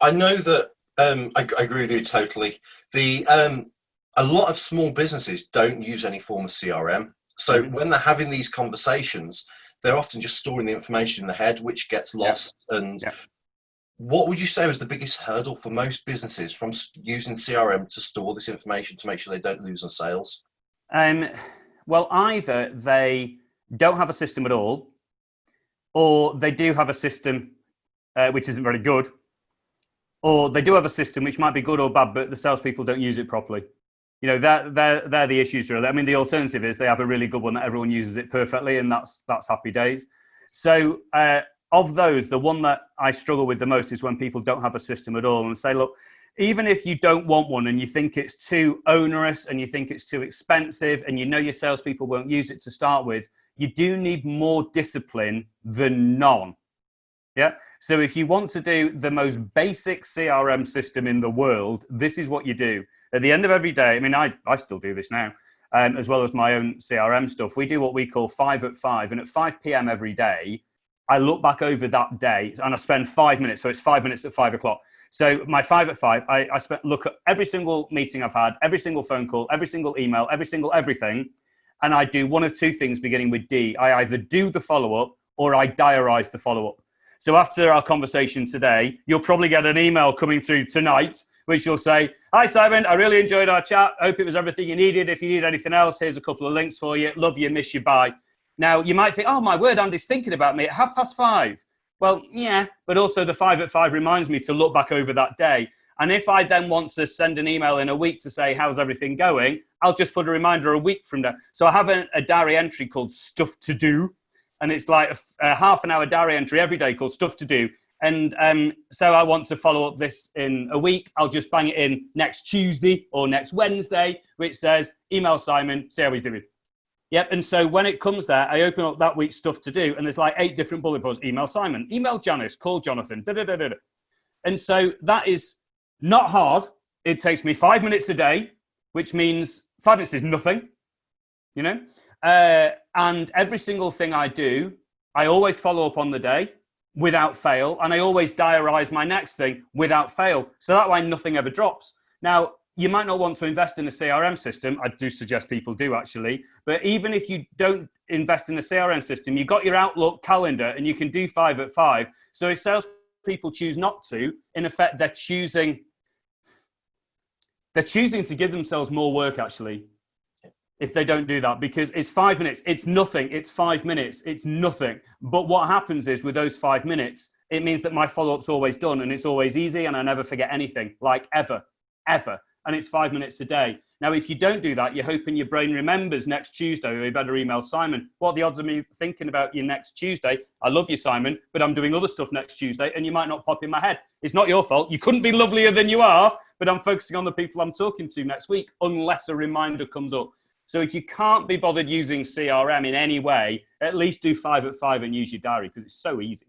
I know that I agree with you totally. The A lot of small businesses don't use any form of CRM. So Hmm. when they're having these conversations, they're often just storing the information in the head, which gets Yeah, lost. And yeah. what would you say was the biggest hurdle for most businesses from using CRM to store this information to make sure they don't lose on sales? Um, well, either they don't have a system at all, or they do have a system which isn't very good, or they do have a system which might be good or bad, but the salespeople don't use it properly. You know, they're the issues really. I mean, the alternative is they have a really good one that everyone uses it perfectly, and that's happy days. So of those, the one that I struggle with the most is when people don't have a system at all and say, look, even if you don't want one and you think it's too onerous and you think it's too expensive and you know your salespeople won't use it to start with, you do need more discipline than none. Yeah. So if you want to do the most basic CRM system in the world, this is what you do. At the end of every day, I mean, I still do this now, as well as my own CRM stuff. We do what we call 5 at 5. And at 5 p.m. every day, I look back over that day and I spend 5 minutes. So it's 5 minutes at 5 o'clock. So my 5 at 5, I look at every single meeting I've had, every single phone call, every single email, every single everything. And I do one of two things beginning with D. I either do the follow-up or I diarize the follow-up. So after our conversation today, you'll probably get an email coming through tonight, which will say, hi, Simon, I really enjoyed our chat. I hope it was everything you needed. If you need anything else, here's a couple of links for you. Love you, miss you, bye. Now, you might think, oh, my word, Andy's thinking about me at 5:30. Well, yeah, but also the 5 at 5 reminds me to look back over that day. And if I then want to send an email in a week to say, how's everything going? I'll just put a reminder a week from now. So I have a diary entry called Stuff to Do. And it's like a half an hour diary entry every day called Stuff to Do. And so I want to follow up this in a week. I'll just bang it in next Tuesday or next Wednesday, which says, email Simon, see how he's doing. Yep. And so when it comes there, I open up that week's Stuff to Do. And there's like 8 different bullet points. Email Simon, email Janice, call Jonathan. Da, da, da, da, da. And so that is not hard. It takes me 5 minutes a day, which means 5 minutes is nothing, you know. And every single thing I do, I always follow up on the day without fail. And I always diarize my next thing without fail. So that way nothing ever drops. Now, you might not want to invest in a CRM system. I do suggest people do actually. But even if you don't invest in a CRM system, you've got your Outlook calendar and you can do 5 at 5. So if salespeople choose not to, in effect, they're choosing to give themselves more work actually. If they don't do that, because it's 5 minutes, it's nothing, it's 5 minutes, it's nothing. But what happens is with those 5 minutes, it means that my follow-up's always done and it's always easy and I never forget anything, like ever. And it's 5 minutes a day. Now, if you don't do that, you're hoping your brain remembers next Tuesday, or you better email Simon. What are the odds of me thinking about you next Tuesday? I love you, Simon, but I'm doing other stuff next Tuesday and you might not pop in my head. It's not your fault. You couldn't be lovelier than you are, but I'm focusing on the people I'm talking to next week unless a reminder comes up. So if you can't be bothered using CRM in any way, at least do 5 at 5 and use your diary because it's so easy.